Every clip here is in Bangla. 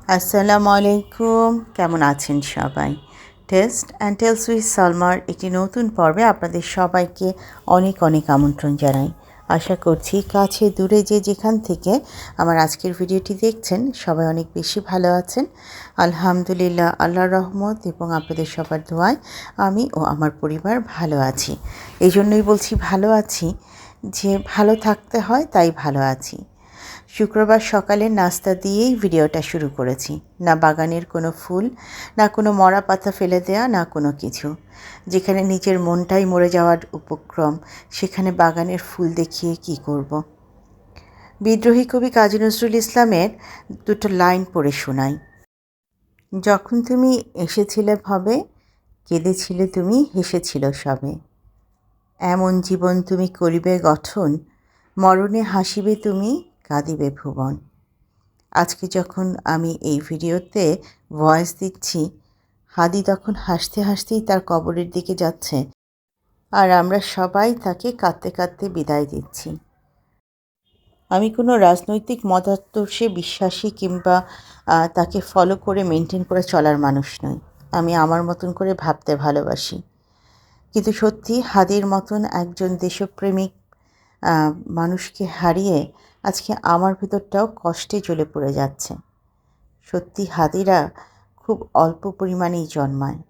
আসসালামু আলাইকুম, কেমন আছেন সবাই? টেস্ট অ্যান্ড টেলস উইথ সালমার একটি নতুন পর্বে আপনাদের সবাইকে অনেক অনেক আমন্ত্রণ জানাই। আশা করছি কাছে দূরে যে যেখান থেকে আমার আজকের ভিডিওটি দেখছেন সবাই অনেক বেশি ভালো আছেন। আলহামদুলিল্লাহ, আল্লাহর রহমত এবং আপনাদের সবার দোয়ায় আমি ও আমার পরিবার ভালো আছি। এই জন্যই বলছি ভালো আছি, যে ভালো থাকতে হয় তাই ভালো আছি। শুক্রবার সকালে নাস্তা দিয়েই ভিডিওটা শুরু করেছি। না বাগানের কোনো ফুল, না কোনো মরা পাতা ফেলে দেয়া, না কোনো কিছু। যেখানে নিজের মনটাই মরে যাওয়ার উপক্রম, সেখানে বাগানের ফুল দেখিয়ে কি করব। বিদ্রোহী কবি কাজী নজরুল ইসলামের দুটো লাইন পড়ে শোনাই। যখন তুমি এসেছিলে ভবে, কেঁদেছিলে তুমি, হেসেছিল সবে। এমন জীবন তুমি করিবে গঠন, মরণে হাসিবে তুমি, কাঁদিবে ভুবন। আজকে যখন আমি এই ভিডিওতে ভয়েস দিচ্ছি, হাদি তখন হাসতে হাসতেই তার কবরের দিকে যাচ্ছে, আর আমরা সবাই তাকে কাঁদতে কাঁদতে বিদায় দিচ্ছি। আমি কোনো রাজনৈতিক মতাদর্শে বিশ্বাসী কিংবা তাকে ফলো করে মেনটেন করে চলার মানুষ নই। আমি আমার মতন করে ভাবতে ভালোবাসি। কিন্তু সত্যি হাদির মতন একজন দেশপ্রেমিক মানুষকে হারিয়ে আজকে আমার ভিতরটাও কষ্টে জ্বলে পড়ে যাচ্ছে। সত্যি হাদিরা খুব অল্প পরিমাণেই জন্মায়।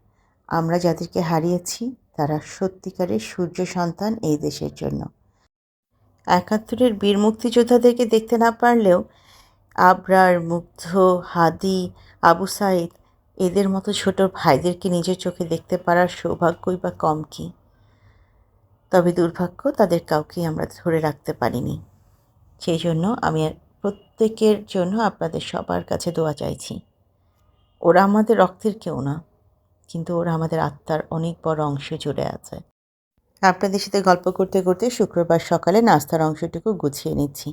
আমরা যাদেরকে হারিয়েছি তারা সত্যিকারের সূর্য সন্তান এই দেশের জন্য। ৭১-এর বীর মুক্তিযোদ্ধাদেরকে দেখতে না পারলেও আবরার, মুগ্ধ, হাদি, আবু সাঈদ এদের মতো ছোট ভাইদেরকে নিজের চোখে দেখতে পারার সৌভাগ্যই বা কম কি। তবে দুর্ভাগ্য, তাদের কাউকেই আমরা ধরে রাখতে পারিনি। সেই জন্য আমি প্রত্যেকের জন্য আপনাদের সবার কাছে দোয়া চাইছি। ওরা আমাদের রক্তের কেউ না, কিন্তু ওরা আমাদের আত্মার অনেক বড় অংশে জুড়ে আছে। আপনাদের সাথে গল্প করতে করতে শুক্রবার সকালে নাস্তার অংশটুকু গুছিয়ে নিচ্ছি।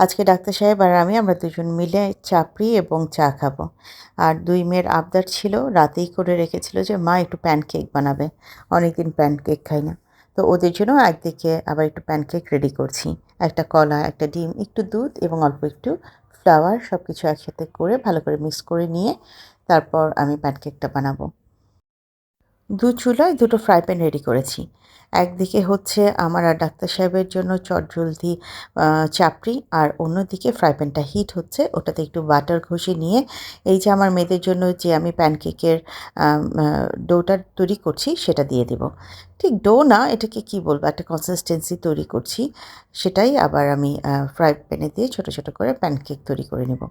আজকে ডাক্তার সাহেব আর আমরা দুজন মিলে চাপড়ি এবং চা খাবো। আর দুই মেয়ের আবদার ছিল, রাতেই করে রেখেছিল যে মা একটু প্যানকেক বানাবে। অনেকদিন প্যানকেক খাই না, তো ওদের জন্য একদিকে আবার একটু প্যানকেক রেডি করছি। একটা কলা, একটা ডিম, একটু দুধ এবং অল্প একটু ফ্লাওয়ার, সব কিছু একসাথে করে ভালো করে মিক্স করে নিয়ে তারপর আমি প্যানকেকটা বানাবো। দু চুলায় দুটো ফ্রাই প্যান রেডি করেছি। একদিকে হচ্ছে আমার আর ডাক্তার সাহেবের জন্য চটজলদি চাপড়ি, আর অন্যদিকে ফ্রাই প্যানটা হিট হচ্ছে, ওটাতে একটু বাটার ঘষে নিয়ে এই যে আমার মেয়েদের জন্য যে আমি প্যানকেকের ডোটা তৈরি করছি সেটা দিয়ে দেব। ঠিক ডো না, এটাকে কি বলবো, একটা কনসিস্টেন্সি তৈরি করছি, সেটাই আবার আমি ফ্রাই প্যানে দিয়ে ছোটো ছোটো করে প্যানকেক তৈরি করে নেব।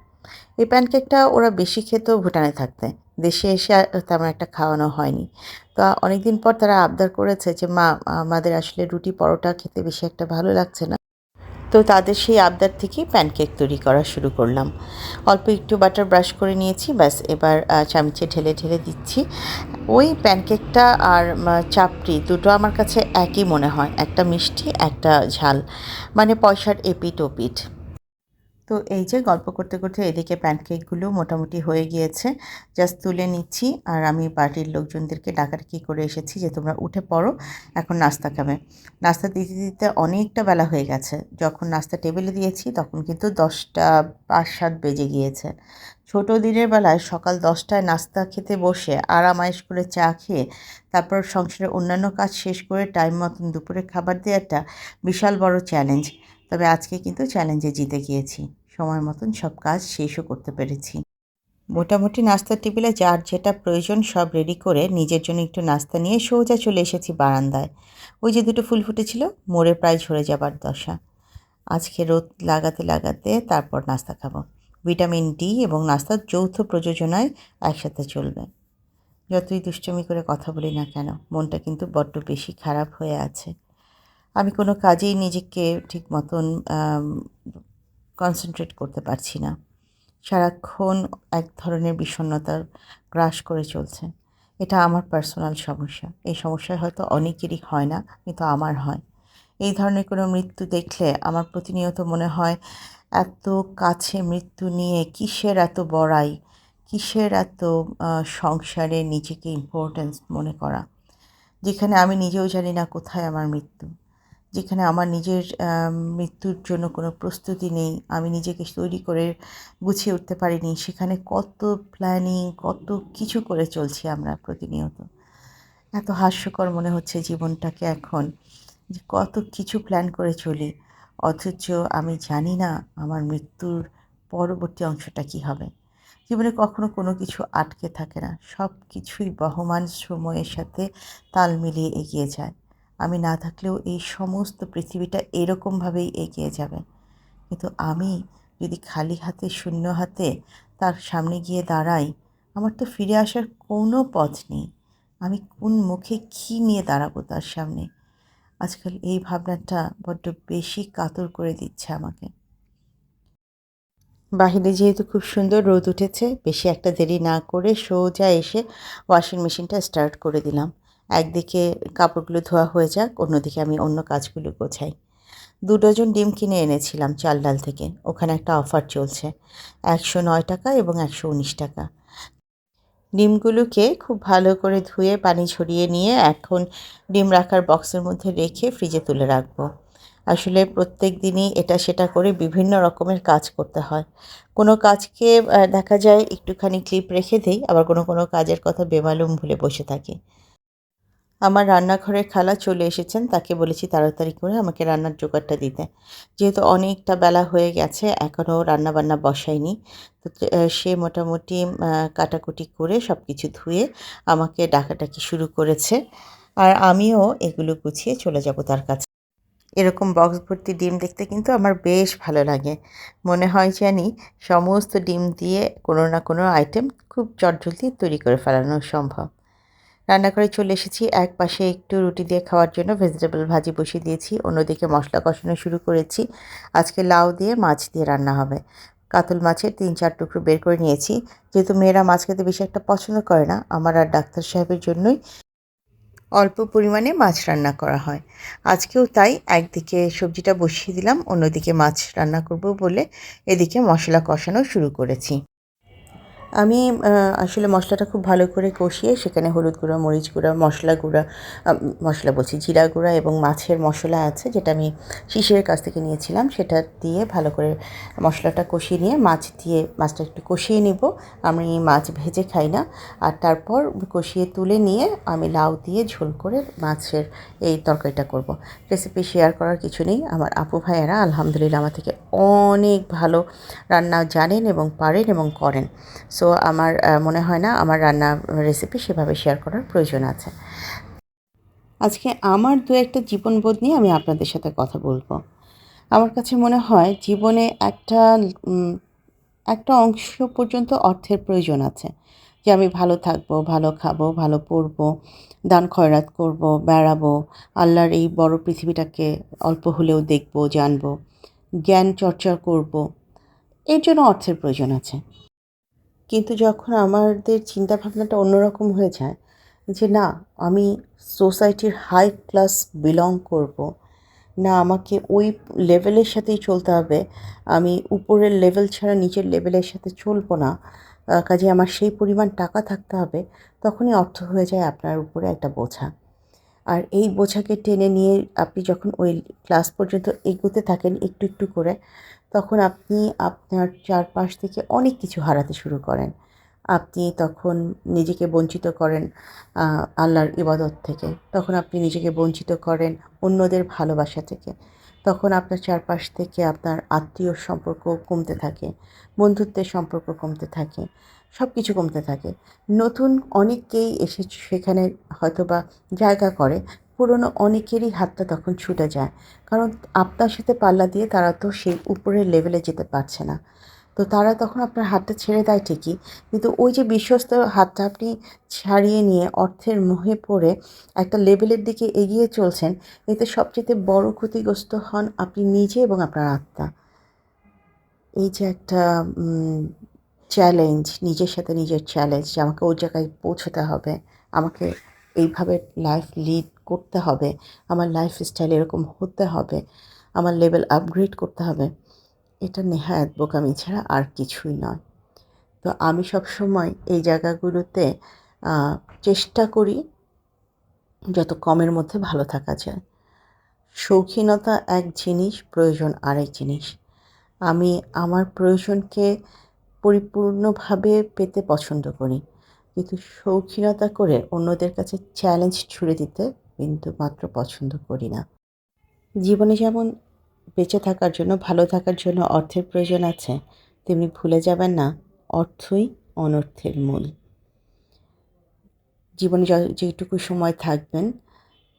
এই প্যানকেকটা ওরা বেশি খেত ভুটানে থাকতে, দেশে এসে তেমন একটা খাওয়ানো হয়নি। তো অনেকদিন পর তারা আবদার করেছে যে মা, আমাদের আসলে রুটি পরোটা খেতে বেশি একটা ভালো লাগছে না। তো তাদের সেই আবদার থেকেই প্যানকেক তৈরি করা শুরু করলাম। অল্প একটু বাটার ব্রাশ করে নিয়েছি, ব্যাস এবার চামচে ঢেলে ঢেলে দিচ্ছি। ওই প্যানকেকটা আর চাপড়ি দুটো আমার কাছে একই মনে হয়, একটা মিষ্টি একটা ঝাল, মানে পয়সার এপিঠ ওপিঠ। তো এই যে গল্প করতে করতে এদিকে প্যানকেকগুলো মোটামুটি হয়ে গিয়েছে, জাস্ট তুলে নিচ্ছি। আর আমি বাড়ির লোকজনদেরকে ডাকাডাকি করে এসেছি যে তোমরা উঠে পড়ো, এখন নাস্তা খাবে। নাস্তা দিতে দিতে অনেকটা বেলা হয়ে গেছে। যখন নাস্তা টেবিলে দিয়েছি তখন কিন্তু 10টা 5-7 বেজে গিয়েছে। ছোটো দিনের বেলায় সকাল 10টায় নাস্তা খেতে বসে আরামায়েশ করে চা খেয়ে তারপর সংসারের অন্যান্য কাজ শেষ করে টাইম মতন দুপুরে খাবার দেওয়াটা বিশাল বড় চ্যালেঞ্জ। তবে আজকে কিন্তু চ্যালেঞ্জে জিতে গিয়েছি, সময় মতন সব কাজ শেষও করতে পেরেছি। মোটামুটি নাস্তার টেবিলে যার যেটা প্রয়োজন সব রেডি করে নিজের জন্য একটু নাস্তা নিয়ে সোজা চলে এসেছি বারান্দায়। ওই যে দুটো ফুল ফুটেছিল, মরে প্রায় ঝরে যাবার দশা। আজকে রোদ লাগাতে লাগাতে তারপর নাস্তা খাবো। ভিটামিন ডি এবং নাস্তার যৌথ প্রযোজনায় একসাথে চলবে। যতই দুষ্টুমি করে কথা বলি না কেন, মনটা কিন্তু বড্ড বেশি খারাপ হয়ে আছে। আমি কোনো কাজেই নিজেকে ঠিক মতন কনসেন্ট্রেট করতে পারছি না। সারাক্ষণ এক ধরনের বিষণ্ণতা গ্রাস করে চলছে। এটা আমার পার্সোনাল সমস্যা। এই সমস্যা হয়তো অনেকেরই হয় না, কিন্তু আমার হয়। এই ধরনের কোনো মৃত্যু দেখলে আমার প্রতিনিয়ত মনে হয়, এত কাছে মৃত্যু নিয়ে কিসের এত বড়াই, কিসের এত সংসারে নিজেকে ইম্পর্ট্যান্স মনে করা, যেখানে আমি নিজেও জানি না কোথায় আমার মৃত্যু। যেখানে আমার নিজের মৃত্যুর জন্য কোনো প্রস্তুতি নেই, আমি নিজেকে তৈরি করে গুছিয়ে উঠতে পারিনি, সেখানে কত প্ল্যানিং, কত কিছু করে চলছি আমরা প্রতিনিয়ত। এত হাস্যকর মনে হচ্ছে জীবনটাকে এখন, যে কত কিছু প্ল্যান করে চলি, অথচ আমি জানি না আমার মৃত্যুর পরবর্তী অংশটা কী হবে। জীবনে কখনো কোনো কিছু আটকে থাকে না, সব কিছুই বহমান সময়ের সাথে তাল মিলিয়ে এগিয়ে যায়। আমি না থাকলেও এই সমস্ত পৃথিবীটা এরকমভাবেই এগিয়ে যাবে, কিন্তু আমি যদি খালি হাতে, শূন্য হাতে তার সামনে গিয়ে দাঁড়াই, আমার তো ফিরে আসার কোনো পথ নেই। আমি কোন মুখে কী নিয়ে দাঁড়াবো তার সামনে? আজকাল এই ভাবনাটা বড্ড বেশি কাতর করে দিচ্ছে আমাকে। বাহিরে যেহেতু খুব সুন্দর রোদ উঠেছে, বেশি একটা দেরি না করে সোজা এসে ওয়াশিং মেশিনটা স্টার্ট করে দিলাম। একদিকে কাপড়গুলো ধোয়া হয়ে যাক, অন্যদিকে আমি অন্য কাজগুলো গোছাই। ২ ডজন ডিম কিনে এনেছিলাম চালডাল থেকে। ওখানে একটা অফার চলছে। ৳১০৯ এবং ৳১১৯। ডিমগুলোকে খুব ভালো করে ধুয়ে পানি ঝরিয়ে নিয়ে এখন ডিম রাখার বক্সের মধ্যে রেখে ফ্রিজে তুলে রাখবো। আসলে প্রত্যেক দিনই এটা সেটা করে বিভিন্ন রকমের কাজ করতে হয়। কোনো কাজকে দেখা যায় একটুখানি ক্লিপ রেখে দেই, আবার কোনো কাজের কথা বেমালুম ভুলে বসে থাকি। আমার রান্নাঘরের খালা চলে এসেছেন, তাকে বলেছি তাড়াতাড়ি করে আমাকে রান্নার জোগাড়টা দিতে। যেহেতু অনেকটা বেলা হয়ে গেছে, এখনও রান্নাবান্না বসাইনি। তো সে মোটামুটি কাটাকুটি করে সব কিছু ধুয়ে আমাকে ডাকাডাকি শুরু করেছে। আর আমিও এগুলো গুছিয়ে চলে যাব তার কাছে। এরকম বক্স ভর্তি ডিম দেখতে কিন্তু আমার বেশ ভালো লাগে। মনে হয় জানি সমস্ত ডিম দিয়ে কোনো না কোনো আইটেম খুব চটজলদি তৈরি করে ফেলানো সম্ভব। রান্নাঘরে চলে এসেছি। একপাশে একটু রুটি দিয়ে খাওয়ার জন্য ভেজিটেবল ভাজি বসিয়ে দিয়েছি। অন্যদিকে মশলা কষানো শুরু করেছি। আজকে লাউ দিয়ে মাছ দিয়ে রান্না হবে। কাতল মাছের ৩-৪ টুকরো বের করে নিয়েছি। যেহেতু মেয়েরা মাছ খেতে বেশি একটা পছন্দ করে না, আমার আর ডাক্তার সাহেবের জন্যই অল্প পরিমাণে মাছ রান্না করা হয়। আজকেও তাই, একদিকে সবজিটা বসিয়ে দিলাম, অন্যদিকে মাছ রান্না করব বলে এদিকে মশলা কষানো শুরু করেছি। আমি আসলে মশলাটা খুব ভালো করে কষিয়ে সেখানে হলুদ গুঁড়া, মরিচ গুঁড়া, মশলা গুঁড়া, মশলা বলছি জিরা গুঁড়া এবং মাছের মশলা আছে যেটা আমি শিশিরের কাছ থেকে নিয়েছিলাম, সেটা দিয়ে ভালো করে মশলাটা কষিয়ে নিয়ে মাছ দিয়ে মাছটা একটু কষিয়ে নিব। আমি মাছ ভেজে খাই না। আর তারপর কষিয়ে তুলে নিয়ে আমি লাউ দিয়ে ঝোল করে মাছের এই তরকারিটা করব। রেসিপি শেয়ার করার কিছু নেই। আমার আপু ভাইয়েরা আলহামদুলিল্লাহ আমার থেকে অনেক ভালো রান্না জানেন এবং পারেন এবং করেন। সো আমার মনে হয় না আমার রান্নার রেসিপি সেভাবে শেয়ার করার প্রয়োজন আছে। আজকে আমার ২-১টা জীবনবোধ নিয়ে আমি আপনাদের সাথে কথা বলব। আমার কাছে মনে হয় জীবনে উম একটা অংশ পর্যন্ত অর্থের প্রয়োজন আছে। যে আমি ভালো থাকবো, ভালো খাবো, ভালো পড়বো, দান খয়রাত করবো, বেড়াবো, আল্লাহর এই বড় পৃথিবীটাকে অল্প হলেও দেখবো, জানবো, জ্ঞান চর্চা করবো। এর জন্য অর্থের প্রয়োজন আছে। কিন্তু যখন আমাদের চিন্তাভাবনাটা অন্যরকম হয়ে যায়, যে না, আমি সোসাইটির হাই ক্লাস বিলং করব, না আমাকে ওই লেভেলের সাথেই চলতে হবে, আমি উপরের লেভেল ছাড়া নিচের লেভেলের সাথে চলবো না, কাজেই আমার সেই পরিমাণ টাকা থাকতে হবে, তখনই অর্থ হয়ে যায় আপনার উপরে একটা বোঝা। আর এই বোঝাকে টেনে নিয়ে আপনি যখন ওই ক্লাস পর্যন্ত এগোতে থাকেন একটু করে, তখন আপনি আপনার চারপাশ থেকে অনেক কিছু হারাতে শুরু করেন। আপনি তখন নিজেকে বঞ্চিত করেন আল্লাহর ইবাদত থেকে। তখন আপনি নিজেকে বঞ্চিত করেন অন্যদের ভালোবাসা থেকে। তখন আপনার চারপাশ থেকে আপনার আত্মীয়র সম্পর্ক কমতে থাকে, বন্ধুত্বের সম্পর্ক কমতে থাকে, সব কিছু কমতে থাকে। নতুন অনেককেই এসে সেখানে হয়তোবা জায়গা করে, পুরনো অনেকেরই হাতটা তখন ছুটে যায়। কারণ আপনার সাথে পাল্লা দিয়ে তারা তো সেই উপরের লেভেলে যেতে পারছে না। তো তারা তখন আপনার হাতটা ছেড়ে দেয় ঠিকই, কিন্তু ওই যে বিশ্বস্ত হাতটা আপনি ছাড়িয়ে নিয়ে অর্থের মোহে পড়ে একটা লেভেলের দিকে এগিয়ে চলছেন, এতে সবচাইতে বড় ক্ষতিগ্রস্ত হন আপনি নিজে এবং আপনার আত্মা। এই যে একটা চ্যালেঞ্জ, নিজের সাথে নিজের চ্যালেঞ্জ, যে আমাকে ওই জায়গায় পৌঁছতে হবে, আমাকে এইভাবে লাইফ লিড করতে হবে, আমার লাইফস্টাইল এরকম হতে হবে, আমার লেভেল আপগ্রেড করতে হবে। এটা নেহায়েত বোকামি ছাড়া আর কিছুই নয়। তো আমি সবসময় এই জায়গাগুলোতে আ চেষ্টা করি যত কমের মধ্যে ভালো থাকা যায়। শৌখিনতা এক জিনিস, প্রয়োজন আরেক জিনিস। আমি আমার প্রয়োজনকে পরিপূর্ণভাবে পেতে পছন্দ করি, কিন্তু শৌখিনতা করে অন্যদের কাছে চ্যালেঞ্জ ছুড়ে দিতে কিন্তু মাত্র পছন্দ করি না। জীবনে যেমন বেঁচে থাকার জন্য, ভালো থাকার জন্য অর্থের প্রয়োজন আছে, তেমনি ভুলে যাবেন না অর্থই অনর্থের মূল। জীবনে যেটুকু সময় থাকবেন,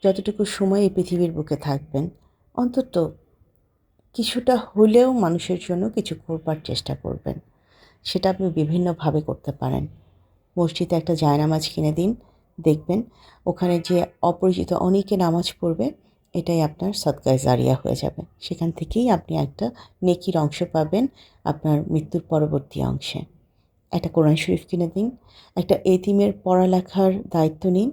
যতটুকু সময় এই পৃথিবীর বুকে থাকবেন, অন্তত কিছুটা হলেও মানুষের জন্য কিছু করবার চেষ্টা করবেন। সেটা আপনি বিভিন্নভাবে করতে পারেন। মসজিদে একটা জায়নামাজ কিনে দিন, দেখবেন ওখানে যে অপরিচিত অনেকে নামাজ পড়বে, এটাই আপনার সদকায়ে জারিয়া হয়ে যাবে। সেখান থেকেই আপনি একটা নেকির অংশ পাবেন আপনার মৃত্যুর পরবর্তী অংশে। একটা কোরআন শরীফ কিনে দিন, একটা এতিমের পড়ালেখার দায়িত্ব নিন।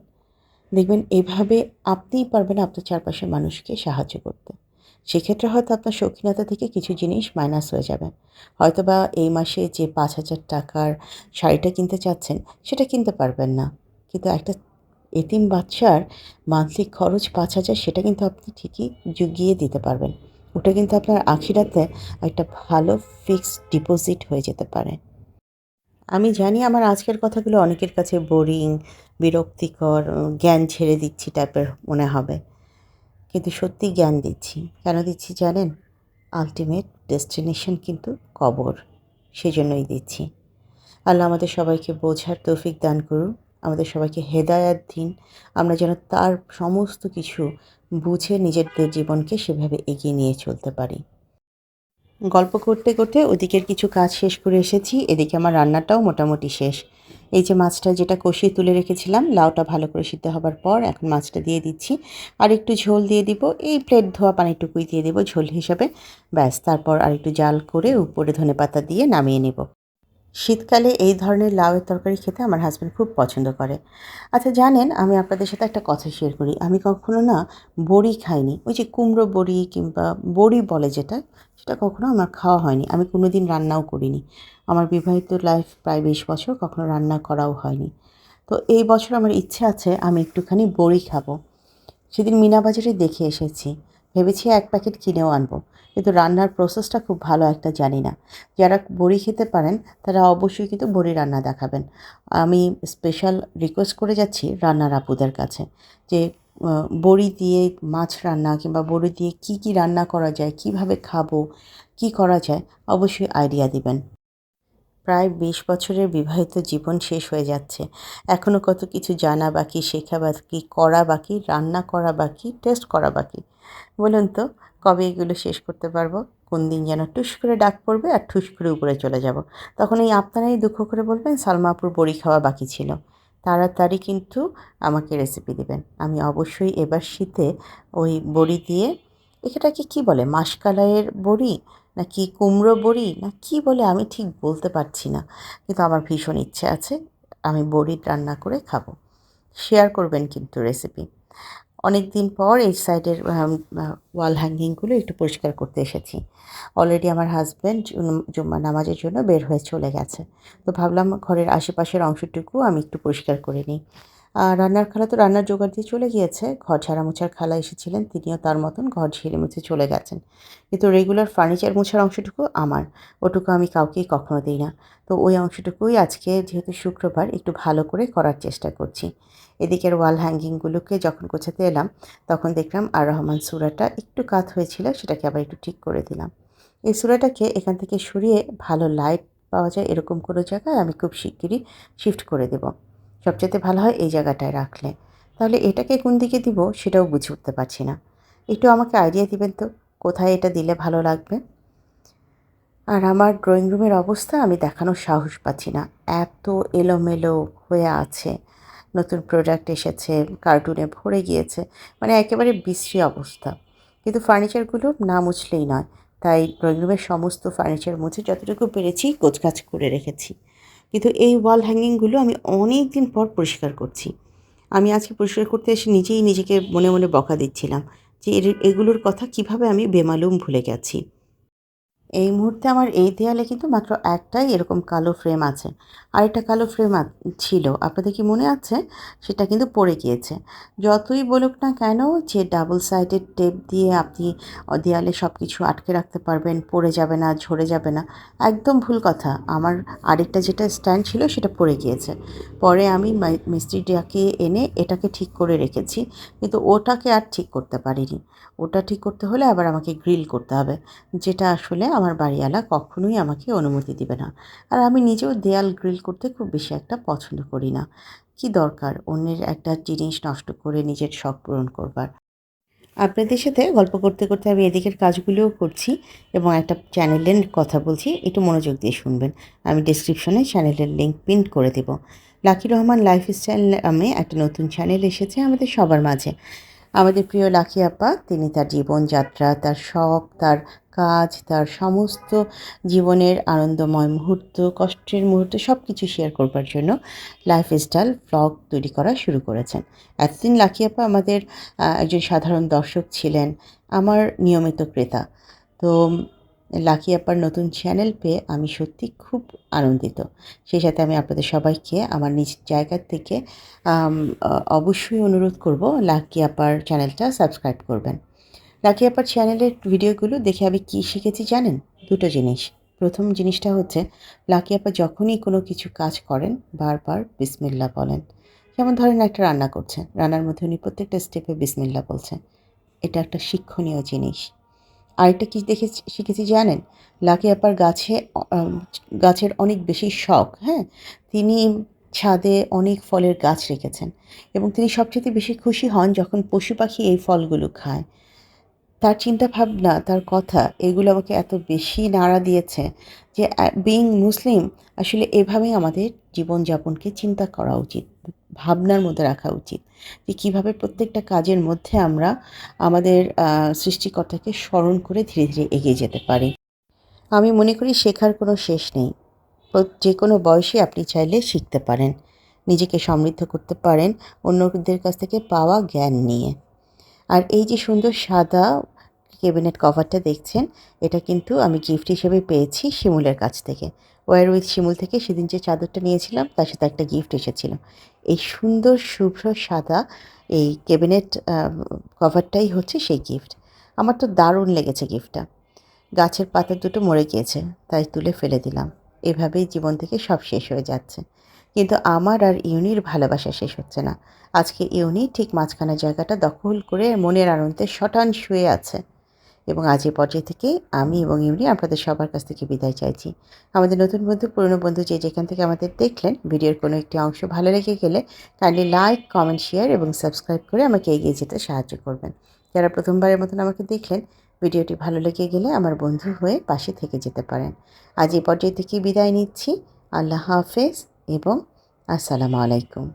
দেখবেন এভাবে আপনিই পারবেন আপনার চারপাশের মানুষকে সাহায্য করতে। সেক্ষেত্রে হয়তো আপনার শৌখিনতা থেকে কিছু জিনিস মাইনাস হয়ে যাবে। হয়তোবা এই মাসে যে ৫,০০০ টাকার শাড়িটা কিনতে চাচ্ছেন, সেটা কিনতে পারবেন না। কিন্তু একটা এতিম বাচ্চার মান্থলি খরচ ৫,০০০, সেটা কিন্তু আপনি ঠিকই জুগিয়ে দিতে পারবেন। ওটা কিন্তু আপনার আখিরাতে একটা ভালো ফিক্সড ডিপোজিট হয়ে যেতে পারে। আমি জানি আমার আজকের কথাগুলো অনেকের কাছে বোরিং, বিরক্তিকর, জ্ঞান ছেড়ে দিচ্ছি টাইপের মনে হবে। কিন্তু সত্যিই জ্ঞান দিচ্ছি। কেন দিচ্ছি জানেন? আল্টিমেট ডেস্টিনেশন কিন্তু কবর। সেজন্যই দিচ্ছি। আল্লাহ আমাদের সবাইকে বোঝার তৌফিক দান করুন। আমাদের সবাইকে হেদায়াত দিন। আমরা যেন তার সমস্ত কিছু বুঝে নিজেদের জীবনকে সেভাবে এগিয়ে নিয়ে চলতে পারি। গল্প করতে করতে ওদিকের কিছু কাজ শেষ করে এসেছি। এদিকে আমার রান্নাটাও মোটামুটি শেষ। এই যে মাছটা যেটা কষিয়ে তুলে রেখেছিলাম, লাউটা ভালো করে সিদ্ধ হবার পর এখন মাছটা দিয়ে দিচ্ছি। আর একটু ঝোল দিয়ে দিব, এই প্লেট ধোয়া পানিটুকুই দিয়ে দেব ঝোল হিসাবে। ব্যাস, তারপর আর একটু জাল করে উপরে ধনেপাতা দিয়ে নামিয়ে নেব। শীতকালে এই ধরনের লাউয়ের তরকারি খেতে আমার হাসব্যান্ড খুব পছন্দ করে। আচ্ছা জানেন, আমি আপনাদের সাথে একটা কথা শেয়ার করি। আমি কখনো না বড়ি খাইনি। ওই যে কুমড়ো বড়ি কিংবা বড়ি বলে যেটা, সেটা কখনো আমার খাওয়া হয়নি। আমি কোনোদিন রান্নাও করিনি। আমার বিবাহিত লাইফ প্রায় ২০ বছর, কখনো রান্না করাও হয়নি। তো এই বছর আমার ইচ্ছে আছে আমি একটুখানি বড়ি খাবো। সেদিন মিনা বাজারে দেখে এসেছি। ভেবেছি ১ প্যাকেট কিনেও আনবো। কিন্তু রান্নার প্রসেসটা খুব ভালো একটা জানি না। যারা বড়ি খেতে পারেন তারা অবশ্যই কিন্তু বড়ি রান্না দেখাবেন। আমি স্পেশাল রিকোয়েস্ট করে যাচ্ছি রান্নার আপুদের কাছে যে বড়ি দিয়ে মাছ রান্না কিংবা বড়ি দিয়ে কী রান্না করা যায়, কিভাবে খাবো, কি করা যায়, অবশ্যই আইডিয়া দিবেন। প্রায় ২০ বছরের বিবাহিত জীবন শেষ হয়ে যাচ্ছে। এখনও কত কিছু জানা বাকি, শেখা বাকি, করা বাকি, রান্না করা বাকি, টেস্ট করা বাকি। বলুন তো কবে এগুলো শেষ করতে পারবো? কোন দিন যেন টুস করে ডাক পড়বে আর ঠুস করে উপরে চলে যাব। তখন এই আপনারাই দুঃখ করে বলবেন সালমা আপুর বড়ি খাওয়া বাকি ছিল। তাড়াতাড়ি কিন্তু আমাকে রেসিপি দিবেন। আমি অবশ্যই এবার শীতে ওই বড়ি দিয়ে, এটাকে কী বলে, মাসকালাইয়ের বড়ি নাকি কুমড়ো বড়ি না কী বলে আমি ঠিক বলতে পারছি না। কিন্তু আমার ভীষণ ইচ্ছে আছে আমি বড়ি রান্না করে খাবো। শেয়ার করবেন কিন্তু রেসিপি। অনেক দিন পর এই সাইডের ওয়াল হ্যাঙ্গিংগুলো একটু পরিষ্কার করতে এসেছি। অলরেডি আমার হাসব্যান্ড জুম্মা নামাজের জন্য বের হয়ে চলে গেছে। তো ভাবলাম ঘরের আশেপাশের অংশটুকু আমি একটু পরিষ্কার করে নিই। রান্নার খালা তো রান্নার জোগাড় দিয়ে চলে গিয়েছে। ঘর ঝাড়া মোছার খালা এসেছিলেন, তিনিও তার মতন ঘর ঝেড়ে মুছে চলে গেছেন। কিন্তু রেগুলার ফার্নিচার মোছার অংশটুকু আমার। ওটুকু আমি কাউকেই কখনো দিই না। তো ওই অংশটুকুই আজকে যেহেতু শুক্রবার একটু ভালো করে করার চেষ্টা করছি। এদিকের ওয়াল হ্যাঙ্গিংগুলোকে যখন গোছাতে এলাম, তখন দেখলাম আর রহমান সূরাটা একটু কাত হয়েছিল, সেটাকে আবার একটু ঠিক করে দিলাম। এই সূরাটাকে এখান থেকে সরিয়ে ভালো লাইট পাওয়া যায় এরকম কোনো জায়গায় আমি খুব শিগগিরই শিফট করে দেব। সবচাইতে ভালো হয় এই জায়গাটায় রাখলে। তাহলে এটাকে কোন দিকে দিব সেটাও বুঝে উঠতে পারছি না। একটু আমাকে আইডিয়া দিবেন তো কোথায় এটা দিলে ভালো লাগবে? আর আমার ড্রয়িং রুমের অবস্থা আমি দেখানোর সাহস পাচ্ছি না। এত এলোমেলো হয়ে আছে। নতুন প্রোডাক্ট এসেছে, কার্টুনে ভরে গিয়েছে। মানে একেবারে বিশ্রী অবস্থা। কিন্তু ফার্নিচারগুলো না মুছলেই নয়। তাই ড্রয়িং রুমের সমস্ত ফার্নিচার মুছে যতটুকু পেরেছি গোছগাছ করে রেখেছি। কিন্তু এই ওয়াল হ্যাঙ্গিংগুলো আমি অনেক দিন পর পরিষ্কার করছি। আমি আজকে পরিষ্কার করতে এসে নিজেই নিজেকে মনে মনে বকা দিচ্ছিলাম যে এগুলোর কথা কিভাবে আমি বেমালুম ভুলে গেছি। এই মুহূর্তে আমার এই দেয়ালে কিন্তু মাত্র একটাই এরকম কালো ফ্রেম আছে। আরেকটা কালো ফ্রেম ছিল। আপনাদের কি মনে আছে? সেটা কিন্তু পড়ে গিয়েছে। যতই বলুক না কেন যে ডাবল সাইডেড টেপ দিয়ে আপনি দেয়ালে সব কিছু আটকে রাখতে পারবেন, পড়ে যাবে না, ঝরে যাবে না। একদম ভুল কথা। আমার আরেকটা যেটা স্ট্যান্ড ছিল সেটা পড়ে গিয়েছে। পরে আমি মিস্ত্রি ডেকে এনে এটাকে ঠিক করে রেখেছি। কিন্তু ওটাকে আর ঠিক করতে পারিনি। ওটা ঠিক করতে হলে আবার আমাকে গ্রিল করতে হবে। যেটা আসলে আমার বাড়িওয়ালা কখনোই আমাকে অনুমতি দিবে না। আর আমি নিজেও দেয়াল গ্রিল করতে খুব বেশি একটা পছন্দ করি না। কি দরকার অন্যের একটা জিনিস নষ্ট করে নিজের শখ পূরণ করবার। আপনাদের সাথে গল্প করতে করতে আমি এদিকের কাজগুলোও করছি এবং একটা চ্যানেলের কথা বলছি, একটু মনোযোগ দিয়ে শুনবেন। আমি ডেসক্রিপশনে চ্যানেলের লিঙ্ক পিন করে দেব। লাকি রহমান লাইফস্টাইল নামে একটা নতুন চ্যানেল এসেছে আমাদের সবার মাঝে। আমাদের প্রিয় লাকি আপা তিনি তার জীবনযাত্রা, তার শখ, তার কাজ, তার সমস্ত জীবনের আনন্দময় মুহূর্ত, কষ্টের মুহূর্ত সব কিছু শেয়ার করবার জন্য লাইফস্টাইল ব্লগ তৈরি করা শুরু করেছেন। এতদিন লাকি আপা আমাদের একজন সাধারণ দর্শক ছিলেন, আমার নিয়মিত ক্রেতা। তো লাকি আপার নতুন চ্যানেল পেয়ে আমি সত্যি খুব আনন্দিত। সেই সাথে আমি আপনাদের সবাইকে আমার নিজ জায়গা থেকে অবশ্যই অনুরোধ করব লাকি আপার চ্যানেলটা সাবস্ক্রাইব করবেন। লাকি আপার চ্যানেলের ভিডিওগুলো দেখে আমি কী শিখেছি জানেন? দুটো জিনিস। প্রথম জিনিসটা হচ্ছে লাকি আপা যখনই কোনো কিছু কাজ করেন বারবার বিসমিল্লাহ বলেন। যেমন ধরেন একটা রান্না করছেন, রান্নার মধ্যে উনি প্রত্যেকটা স্টেপে বিসমিল্লাহ বলছেন। এটা একটা শিক্ষণীয় জিনিস। আরেকটা কি শিখেছি জানেন? লাকি আপার গাছের অনেক বেশি শখ, হ্যাঁ? তিনি ছাদে অনেক ফলের গাছ রেখেছেন এবং তিনি সবচাইতে বেশি খুশি হন যখন পশু পাখি এই ফলগুলো খায়। তার চিন্তাভাবনা, তার কথা এগুলো আমাকে এত বেশি নাড়া দিয়েছে যে বিইং মুসলিম আসলে এভাবেই আমাদের জীবনযাপনকে চিন্তা করা উচিত। ভাবনার মধ্যে রাখা উচিত যে কীভাবে প্রত্যেকটা কাজের মধ্যে আমরা আমাদের সৃষ্টিকর্তাকে স্মরণ করে ধীরে ধীরে এগিয়ে যেতে পারি। আমি মনে করি শেখার কোনো শেষ নেই। যে কোনো বয়সে আপনি চাইলে শিখতে পারেন। নিজেকে সমৃদ্ধ করতে পারেন অন্যদের কাছ থেকে পাওয়া জ্ঞান নিয়ে। আর এই যে সুন্দর সাদা ক্যাবিনেট কভারটা দেখছেন, এটা কিন্তু আমি গিফট হিসেবে পেয়েছি শিমুলের কাছ থেকে। ওয়্যার উইথ শিমুল থেকে সেদিন যে চাদরটা নিয়েছিলাম তার সাথে একটা গিফট এসেছিল। এই সুন্দর শুভ্র সাদা এই ক্যাবিনেট কভারটাই হচ্ছে সেই গিফট। আমার তো দারুণ লেগেছে গিফটটা। গাছের পাতা দুটো মরে গিয়েছে, তাই তুলে ফেলে দিলাম। এভাবেই জীবন থেকে সব শেষ হয়ে যাচ্ছে। কিন্তু আমার আর ইউনির ভালোবাসা শেষ হচ্ছে না। আজকে ইউনি ঠিক মাঝখানের জায়গাটা দখল করে মনের আনন্দে শটান শুয়ে আছে এবং আজ এই পর্যায় থেকে আমি এবং ইউনি আপনাদের সবার কাছ থেকে বিদায় চাইছি। আমাদের নতুন বন্ধু, পুরনো বন্ধু যে যেখান থেকে আমাদের দেখলেন, ভিডিওর কোনো একটি অংশ ভালো লেগে গেলে কাইন্ডলি লাইক, কমেন্ট, শেয়ার এবং সাবস্ক্রাইব করে আমাকে এগিয়ে যেতে সাহায্য করবেন। যারা প্রথমবারের মতন আমাকে দেখলেন, ভিডিওটি ভালো লেগে গেলে আমার বন্ধু হয়ে পাশে থেকে যেতে পারেন। আজ এই পর্যায় থেকে বিদায় নিচ্ছি। আল্লাহ হাফেজ এবং আসসালামু আলাইকুম।